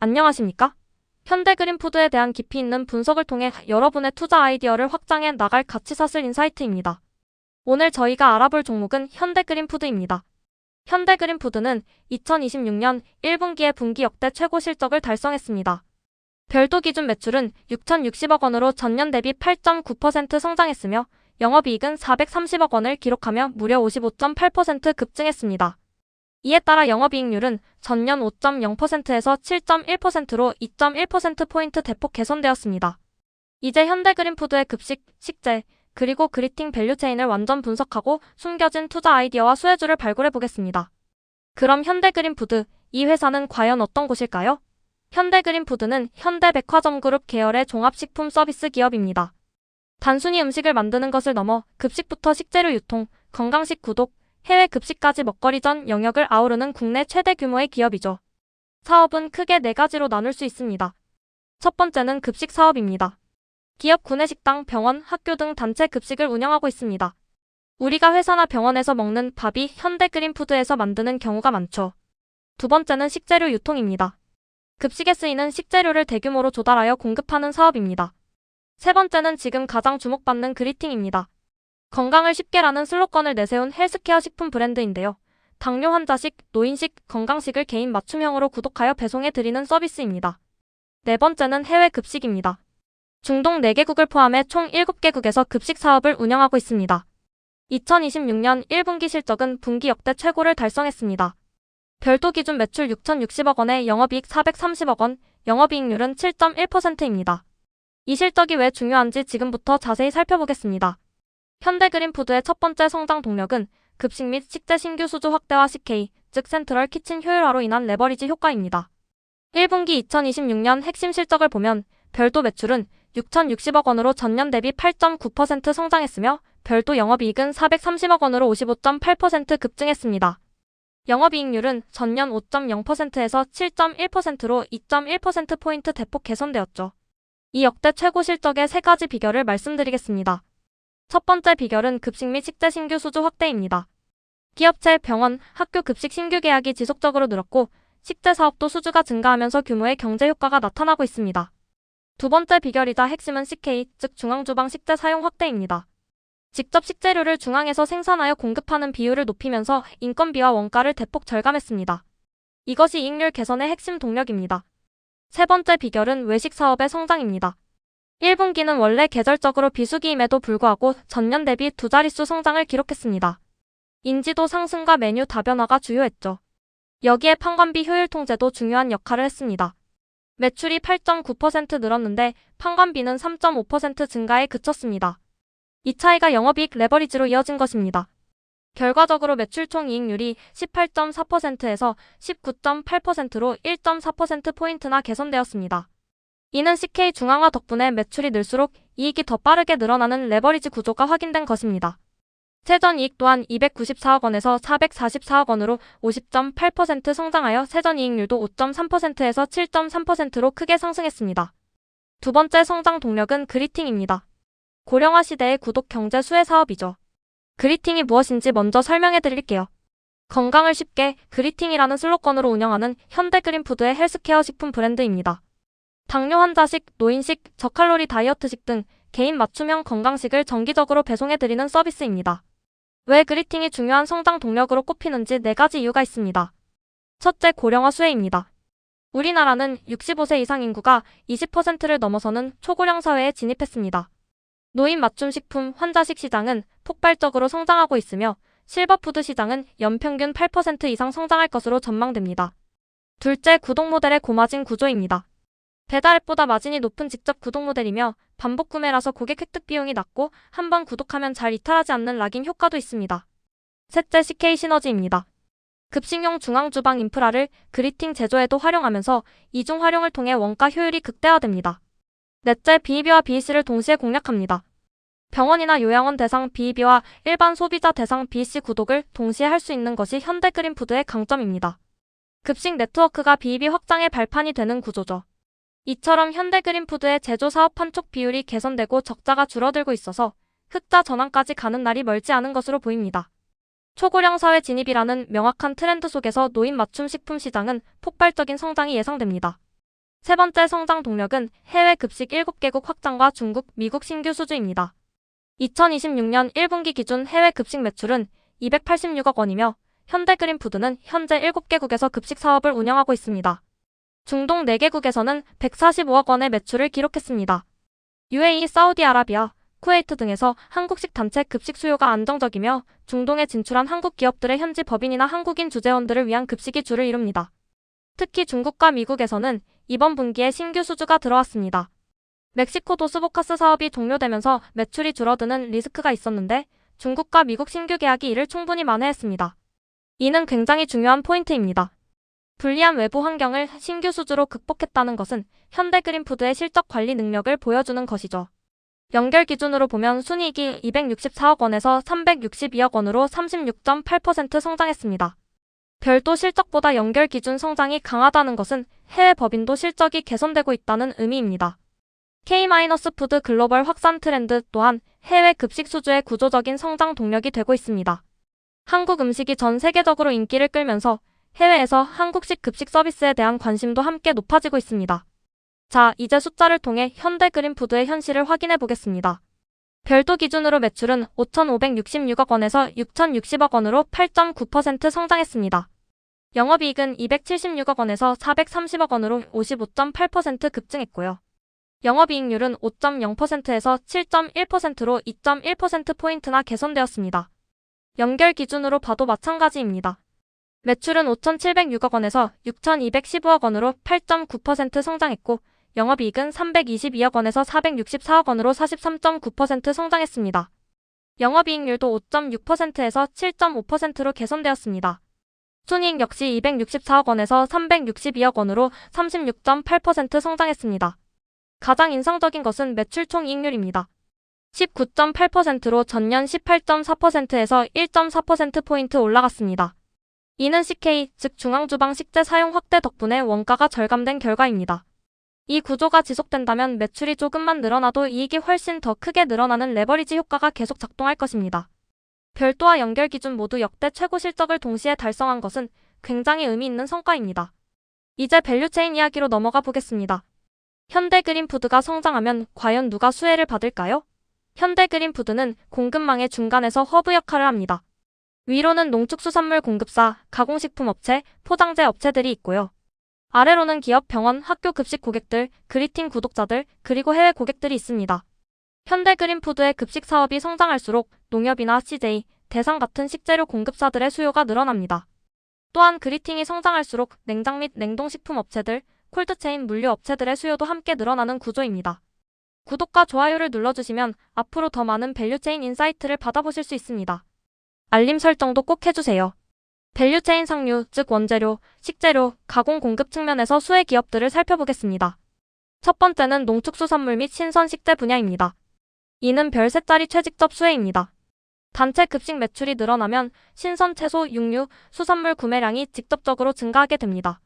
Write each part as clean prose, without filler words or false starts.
안녕하십니까? 현대그린푸드에 대한 깊이 있는 분석을 통해 여러분의 투자 아이디어를 확장해 나갈 가치사슬 인사이트입니다. 오늘 저희가 알아볼 종목은 현대그린푸드입니다. 현대그린푸드는 2026년 1분기에 분기 역대 최고 실적을 달성했습니다. 별도 기준 매출은 6,060억 원으로 전년 대비 8.9% 성장했으며 영업이익은 430억 원을 기록하며 무려 55.8% 급증했습니다. 이에 따라 영업이익률은 전년 5.0%에서 7.1%로 2.1%포인트 대폭 개선되었습니다. 이제 현대그린푸드의 급식, 식재, 그리고 그리팅 밸류체인을 완전 분석하고 숨겨진 투자 아이디어와 수혜주를 발굴해보겠습니다. 그럼 현대그린푸드, 이 회사는 과연 어떤 곳일까요? 현대그린푸드는 현대백화점그룹 계열의 종합식품 서비스 기업입니다. 단순히 음식을 만드는 것을 넘어 급식부터 식재료 유통, 건강식 구독, 해외 급식까지 먹거리 전 영역을 아우르는 국내 최대 규모의 기업이죠. 사업은 크게 4가지로 나눌 수 있습니다. 첫 번째는 급식 사업입니다. 기업 구내식당, 병원, 학교 등 단체 급식을 운영하고 있습니다. 우리가 회사나 병원에서 먹는 밥이 현대그린푸드에서 만드는 경우가 많죠. 두 번째는 식재료 유통입니다. 급식에 쓰이는 식재료를 대규모로 조달하여 공급하는 사업입니다. 세 번째는 지금 가장 주목받는 그리팅입니다. 건강을 쉽게라는 슬로건을 내세운 헬스케어 식품 브랜드인데요. 당뇨 환자식, 노인식, 건강식을 개인 맞춤형으로 구독하여 배송해드리는 서비스입니다. 네 번째는 해외 급식입니다. 중동 4개국을 포함해 총 7개국에서 급식 사업을 운영하고 있습니다. 2026년 1분기 실적은 분기 역대 최고를 달성했습니다. 별도 기준 매출 6,060억 원에 영업이익 430억 원, 영업이익률은 7.1%입니다. 이 실적이 왜 중요한지 지금부터 자세히 살펴보겠습니다. 현대그린푸드의 첫 번째 성장 동력은 급식 및 식재 신규 수주 확대와 CK, 즉 센트럴 키친 효율화로 인한 레버리지 효과입니다. 1분기 2026년 핵심 실적을 보면 별도 매출은 6,060억 원으로 전년 대비 8.9% 성장했으며 별도 영업이익은 430억 원으로 55.8% 급증했습니다. 영업이익률은 전년 5.0%에서 7.1%로 2.1%포인트 대폭 개선되었죠. 이 역대 최고 실적의 3가지 비결을 말씀드리겠습니다. 첫 번째 비결은 급식 및 식재 신규 수주 확대입니다. 기업체, 병원, 학교 급식 신규 계약이 지속적으로 늘었고 식재 사업도 수주가 증가하면서 규모의 경제 효과가 나타나고 있습니다. 두 번째 비결이자 핵심은 CK, 즉 중앙주방 식재 사용 확대입니다. 직접 식재료를 중앙에서 생산하여 공급하는 비율을 높이면서 인건비와 원가를 대폭 절감했습니다. 이것이 이익률 개선의 핵심 동력입니다. 세 번째 비결은 외식 사업의 성장입니다. 1분기는 원래 계절적으로 비수기임에도 불구하고 전년 대비 2자릿수 성장을 기록했습니다. 인지도 상승과 메뉴 다변화가 주요했죠. 여기에 판관비 효율 통제도 중요한 역할을 했습니다. 매출이 8.9% 늘었는데 판관비는 3.5% 증가에 그쳤습니다. 이 차이가 영업이익 레버리지로 이어진 것입니다. 결과적으로 매출 총이익률이 18.4%에서 19.8%로 1.4%포인트나 개선되었습니다. 이는 CK 중앙화 덕분에 매출이 늘수록 이익이 더 빠르게 늘어나는 레버리지 구조가 확인된 것입니다. 세전이익 또한 294억 원에서 444억 원으로 50.8% 성장하여 세전이익률도 5.3%에서 7.3%로 크게 상승했습니다. 두 번째 성장 동력은 그리팅입니다. 고령화 시대의 구독 경제 수혜 사업이죠. 그리팅이 무엇인지 먼저 설명해 드릴게요. 건강을 쉽게 그리팅이라는 슬로건으로 운영하는 현대그린푸드의 헬스케어 식품 브랜드입니다. 당뇨 환자식, 노인식, 저칼로리 다이어트식 등 개인 맞춤형 건강식을 정기적으로 배송해드리는 서비스입니다. 왜 그리팅이 중요한 성장 동력으로 꼽히는지 4가지 이유가 있습니다. 첫째, 고령화 수혜입니다. 우리나라는 65세 이상 인구가 20%를 넘어서는 초고령 사회에 진입했습니다. 노인 맞춤 식품, 환자식 시장은 폭발적으로 성장하고 있으며 실버푸드 시장은 연평균 8% 이상 성장할 것으로 전망됩니다. 둘째, 구독 모델의 고마진 구조입니다. 배달앱보다 마진이 높은 직접 구독 모델이며 반복 구매라서 고객 획득 비용이 낮고 한번 구독하면 잘 이탈하지 않는 락인 효과도 있습니다. 셋째, CK 시너지입니다. 급식용 중앙주방 인프라를 그리팅 제조에도 활용하면서 이중 활용을 통해 원가 효율이 극대화됩니다. 넷째, BEB와 BEC를 동시에 공략합니다. 병원이나 요양원 대상 BEB와 일반 소비자 대상 BEC 구독을 동시에 할 수 있는 것이 현대그린푸드의 강점입니다. 급식 네트워크가 BEB 확장의 발판이 되는 구조죠. 이처럼 현대그린푸드의 제조 사업 판촉 비율이 개선되고 적자가 줄어들고 있어서 흑자 전환까지 가는 날이 멀지 않은 것으로 보입니다. 초고령 사회 진입이라는 명확한 트렌드 속에서 노인 맞춤 식품 시장은 폭발적인 성장이 예상됩니다. 세 번째 성장 동력은 해외 급식 7개국 확장과 중국, 미국 신규 수주입니다. 2026년 1분기 기준 해외 급식 매출은 286억 원이며 현대그린푸드는 현재 7개국에서 급식 사업을 운영하고 있습니다. 중동 4개국에서는 145억 원의 매출을 기록했습니다. UAE, 사우디아라비아, 쿠웨이트 등에서 한국식 단체 급식 수요가 안정적이며 중동에 진출한 한국 기업들의 현지 법인이나 한국인 주재원들을 위한 급식이 주를 이룹니다. 특히 중국과 미국에서는 이번 분기에 신규 수주가 들어왔습니다. 멕시코 도스보카스 사업이 종료되면서 매출이 줄어드는 리스크가 있었는데 중국과 미국 신규 계약이 이를 충분히 만회했습니다. 이는 굉장히 중요한 포인트입니다. 불리한 외부 환경을 신규 수주로 극복했다는 것은 현대그린푸드의 실적 관리 능력을 보여주는 것이죠. 연결 기준으로 보면 순이익이 264억 원에서 362억 원으로 36.8% 성장했습니다. 별도 실적보다 연결 기준 성장이 강하다는 것은 해외 법인도 실적이 개선되고 있다는 의미입니다. K-푸드 글로벌 확산 트렌드 또한 해외 급식 수주의 구조적인 성장 동력이 되고 있습니다. 한국 음식이 전 세계적으로 인기를 끌면서 해외에서 한국식 급식 서비스에 대한 관심도 함께 높아지고 있습니다. 자, 이제 숫자를 통해 현대그린푸드의 현실을 확인해 보겠습니다. 별도 기준으로 매출은 5,566억 원에서 6,060억 원으로 8.9% 성장했습니다. 영업이익은 276억 원에서 430억 원으로 55.8% 급증했고요. 영업이익률은 5.0%에서 7.1%로 2.1%포인트나 개선되었습니다. 연결 기준으로 봐도 마찬가지입니다. 매출은 5,706억 원에서 6,215억 원으로 8.9% 성장했고 영업이익은 322억 원에서 464억 원으로 43.9% 성장했습니다. 영업이익률도 5.6%에서 7.5%로 개선되었습니다. 순이익 역시 264억 원에서 362억 원으로 36.8% 성장했습니다. 가장 인상적인 것은 매출 총이익률입니다. 19.8%로 전년 18.4%에서 1.4%포인트 올라갔습니다. 이는 CK, 즉 중앙주방 식재 사용 확대 덕분에 원가가 절감된 결과입니다. 이 구조가 지속된다면 매출이 조금만 늘어나도 이익이 훨씬 더 크게 늘어나는 레버리지 효과가 계속 작동할 것입니다. 별도와 연결 기준 모두 역대 최고 실적을 동시에 달성한 것은 굉장히 의미 있는 성과입니다. 이제 밸류체인 이야기로 넘어가 보겠습니다. 현대그린푸드가 성장하면 과연 누가 수혜를 받을까요? 현대그린푸드는 공급망의 중간에서 허브 역할을 합니다. 위로는 농축수산물 공급사, 가공식품 업체, 포장재 업체들이 있고요. 아래로는 기업, 병원, 학교 급식 고객들, 그리팅 구독자들, 그리고 해외 고객들이 있습니다. 현대그린푸드의 급식 사업이 성장할수록 농협이나 CJ, 대상 같은 식재료 공급사들의 수요가 늘어납니다. 또한 그리팅이 성장할수록 냉장 및 냉동식품 업체들, 콜드체인 물류 업체들의 수요도 함께 늘어나는 구조입니다. 구독과 좋아요를 눌러주시면 앞으로 더 많은 밸류체인 인사이트를 받아보실 수 있습니다. 알림 설정도 꼭 해주세요. 밸류체인 상류, 즉 원재료, 식재료, 가공 공급 측면에서 수혜 기업들을 살펴보겠습니다. 첫 번째는 농축수산물 및 신선 식재 분야입니다. 이는 별 3자리 최직접 수혜입니다. 단체 급식 매출이 늘어나면 신선 채소, 육류, 수산물 구매량이 직접적으로 증가하게 됩니다.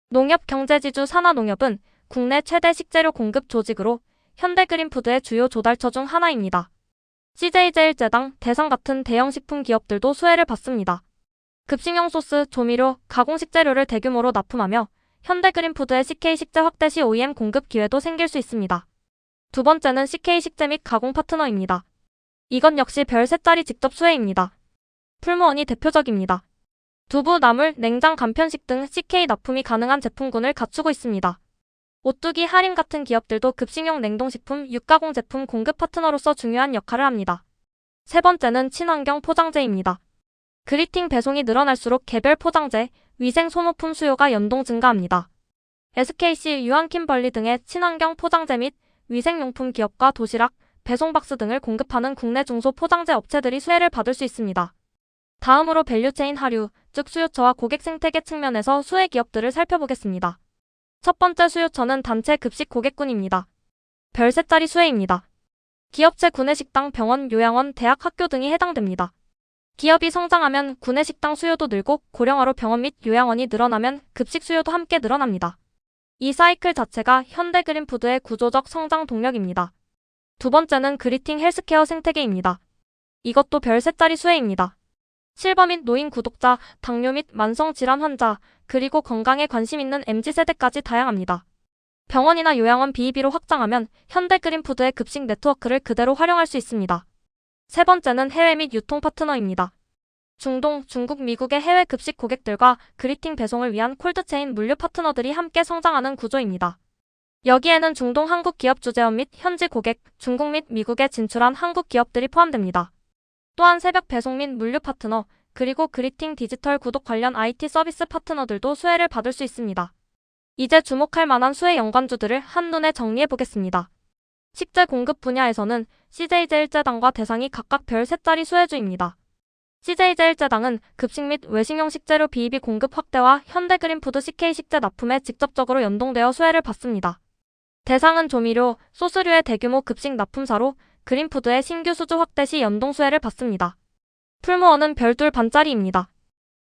농협 경제지주 산하농협은 국내 최대 식재료 공급 조직으로 현대그린푸드의 주요 조달처 중 하나입니다. CJ제일제당, 대상 같은 대형 식품 기업들도 수혜를 받습니다. 급식용 소스, 조미료, 가공식재료를 대규모로 납품하며 현대그린푸드의 CK 식재 확대 시 OEM 공급 기회도 생길 수 있습니다. 두 번째는 CK 식재 및 가공 파트너입니다. 이건 역시 별 3자리 직접 수혜입니다. 풀무원이 대표적입니다. 두부, 나물, 냉장 간편식 등 CK 납품이 가능한 제품군을 갖추고 있습니다. 오뚜기, 할인 같은 기업들도 급식용 냉동식품, 육가공 제품 공급 파트너로서 중요한 역할을 합니다. 세 번째는 친환경 포장재입니다. 그리팅 배송이 늘어날수록 개별 포장재, 위생 소모품 수요가 연동 증가합니다. SKC, 유한킴벌리 등의 친환경 포장재 및 위생용품 기업과 도시락, 배송박스 등을 공급하는 국내 중소 포장재 업체들이 수혜를 받을 수 있습니다. 다음으로 밸류체인 하류, 즉 수요처와 고객 생태계 측면에서 수혜 기업들을 살펴보겠습니다. 첫 번째 수요처는 단체 급식 고객군입니다. 별 3자리 수혜입니다. 기업체 구내식당, 병원, 요양원, 대학, 학교 등이 해당됩니다. 기업이 성장하면 구내식당 수요도 늘고 고령화로 병원 및 요양원이 늘어나면 급식 수요도 함께 늘어납니다. 이 사이클 자체가 현대그린푸드의 구조적 성장 동력입니다. 두 번째는 그리팅 헬스케어 생태계입니다. 이것도 별 3자리 수혜입니다. 실버 및 노인 구독자, 당뇨 및 만성질환 환자, 그리고 건강에 관심 있는 MZ세대까지 다양합니다. 병원이나 요양원 BEB로 확장하면 현대그린푸드의 급식 네트워크를 그대로 활용할 수 있습니다. 세 번째는 해외 및 유통 파트너입니다. 중동, 중국, 미국의 해외 급식 고객들과 그리팅 배송을 위한 콜드체인 물류 파트너들이 함께 성장하는 구조입니다. 여기에는 중동 한국 기업 주재원 및 현지 고객, 중국 및 미국에 진출한 한국 기업들이 포함됩니다. 또한 새벽 배송 및 물류 파트너, 그리고 그리팅 디지털 구독 관련 IT 서비스 파트너들도 수혜를 받을 수 있습니다. 이제 주목할 만한 수혜 연관주들을 한눈에 정리해보겠습니다. 식재 공급 분야에서는 CJ제일제당과 대상이 각각 별 3자리 수혜주입니다. CJ제일제당은 급식 및 외식용 식재료 BEB 공급 확대와 현대그린푸드 CK 식재 납품에 직접적으로 연동되어 수혜를 받습니다. 대상은 조미료, 소스류의 대규모 급식 납품사로 그린푸드의 신규 수주 확대 시 연동 수혜를 받습니다. 풀무원은 별둘 반짜리입니다.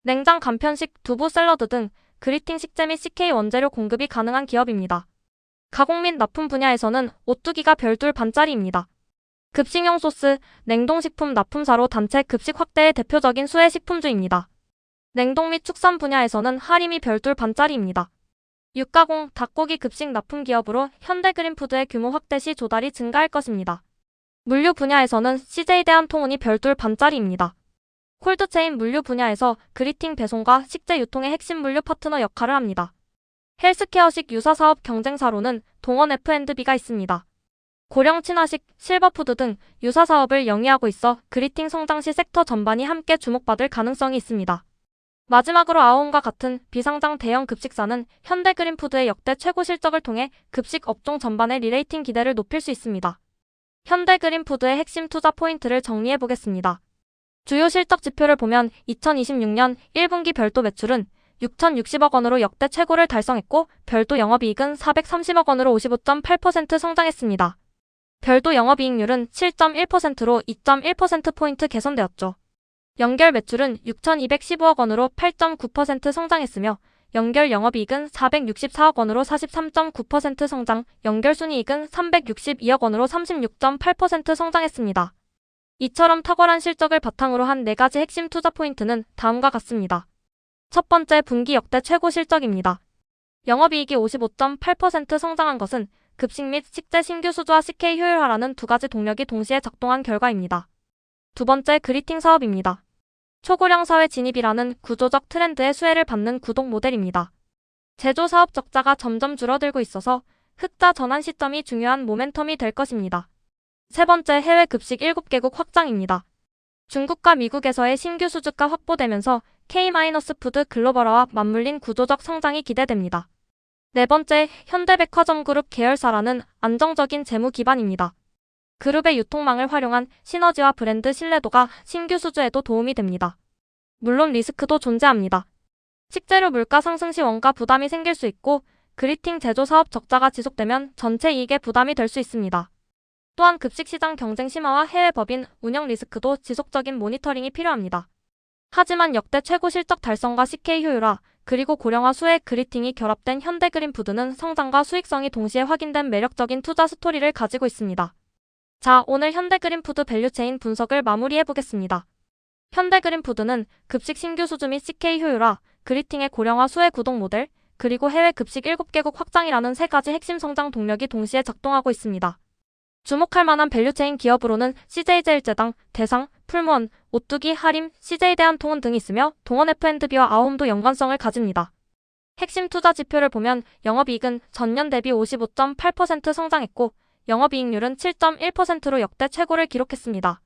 냉장 간편식, 두부, 샐러드 등 그리팅 식재 및 CK 원재료 공급이 가능한 기업입니다. 가공 및 납품 분야에서는 오뚜기가 별둘 반짜리입니다. 급식용 소스, 냉동식품 납품사로 단체 급식 확대의 대표적인 수혜 식품주입니다. 냉동 및 축산 분야에서는 하림이 별둘 반짜리입니다. 육가공, 닭고기 급식 납품 기업으로 현대그린푸드의 규모 확대 시 조달이 증가할 것입니다. 물류 분야에서는 CJ대한통운이 별둘 반짜리입니다. 콜드체인 물류 분야에서 그리팅 배송과 식재 유통의 핵심 물류 파트너 역할을 합니다. 헬스케어식 유사사업 경쟁사로는 동원 F&B가 있습니다. 고령 친화식, 실버푸드 등 유사사업을 영위하고 있어 그리팅 성장 시 섹터 전반이 함께 주목받을 가능성이 있습니다. 마지막으로 아오온과 같은 비상장 대형 급식사는 현대그린푸드의 역대 최고 실적을 통해 급식 업종 전반의 리레이팅 기대를 높일 수 있습니다. 현대그린푸드의 핵심 투자 포인트를 정리해보겠습니다. 주요 실적 지표를 보면 2026년 1분기 별도 매출은 6,060억 원으로 역대 최고를 달성했고 별도 영업이익은 430억 원으로 55.8% 성장했습니다. 별도 영업이익률은 7.1%로 2.1%포인트 개선되었죠. 연결 매출은 6,215억 원으로 8.9% 성장했으며 연결 영업이익은 464억 원으로 43.9% 성장, 연결 순이익은 362억 원으로 36.8% 성장했습니다. 이처럼 탁월한 실적을 바탕으로 한 4가지 핵심 투자 포인트는 다음과 같습니다. 첫 번째, 분기 역대 최고 실적입니다. 영업이익이 55.8% 성장한 것은 급식 및 식재 신규 수주와 CK 효율화라는 2가지 동력이 동시에 작동한 결과입니다. 두 번째, 그리팅 사업입니다. 초고령 사회 진입이라는 구조적 트렌드의 수혜를 받는 구독 모델입니다. 제조 사업 적자가 점점 줄어들고 있어서 흑자 전환 시점이 중요한 모멘텀이 될 것입니다. 세 번째, 해외 급식 7개국 확장입니다. 중국과 미국에서의 신규 수주가 확보되면서 K-푸드 글로벌화와 맞물린 구조적 성장이 기대됩니다. 네 번째, 현대백화점 그룹 계열사라는 안정적인 재무 기반입니다. 그룹의 유통망을 활용한 시너지와 브랜드 신뢰도가 신규 수주에도 도움이 됩니다. 물론 리스크도 존재합니다. 식재료 물가 상승 시 원가 부담이 생길 수 있고 그리팅 제조 사업 적자가 지속되면 전체 이익에 부담이 될 수 있습니다. 또한 급식 시장 경쟁 심화와 해외 법인 운영 리스크도 지속적인 모니터링이 필요합니다. 하지만 역대 최고 실적 달성과 CK 효율화, 그리고 고령화 수혜 그리팅이 결합된 현대그린푸드는 성장과 수익성이 동시에 확인된 매력적인 투자 스토리를 가지고 있습니다. 자, 오늘 현대그린푸드 밸류체인 분석을 마무리해보겠습니다. 현대그린푸드는 급식 신규 수주 및 CK 효율화, 그리팅의 고령화 수혜 구독 모델, 그리고 해외 급식 7개국 확장이라는 3가지 핵심 성장 동력이 동시에 작동하고 있습니다. 주목할 만한 밸류체인 기업으로는 CJ제일제당, 대상, 풀무원, 오뚜기, 하림, CJ대한통운 등이 있으며 동원 F&B와 아홈도 연관성을 가집니다. 핵심 투자 지표를 보면 영업이익은 전년 대비 55.8% 성장했고 영업이익률은 7.1%로 역대 최고를 기록했습니다.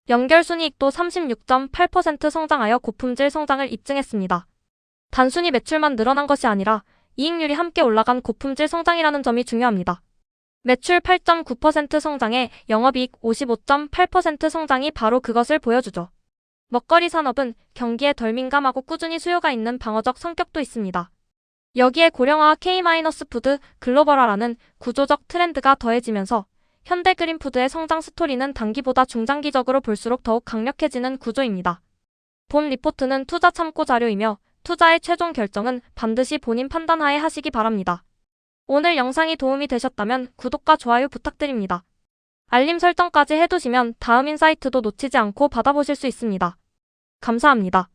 연결순이익도 36.8% 성장하여 고품질 성장을 입증했습니다. 단순히 매출만 늘어난 것이 아니라 이익률이 함께 올라간 고품질 성장이라는 점이 중요합니다. 매출 8.9% 성장에 영업이익 55.8% 성장이 바로 그것을 보여주죠. 먹거리 산업은 경기에 덜 민감하고 꾸준히 수요가 있는 방어적 성격도 있습니다. 여기에 고령화와 K-푸드 글로벌화라는 구조적 트렌드가 더해지면서 현대그린푸드의 성장 스토리는 단기보다 중장기적으로 볼수록 더욱 강력해지는 구조입니다. 본 리포트는 투자 참고 자료이며 투자의 최종 결정은 반드시 본인 판단하에 하시기 바랍니다. 오늘 영상이 도움이 되셨다면 구독과 좋아요 부탁드립니다. 알림 설정까지 해두시면 다음 인사이트도 놓치지 않고 받아보실 수 있습니다. 감사합니다.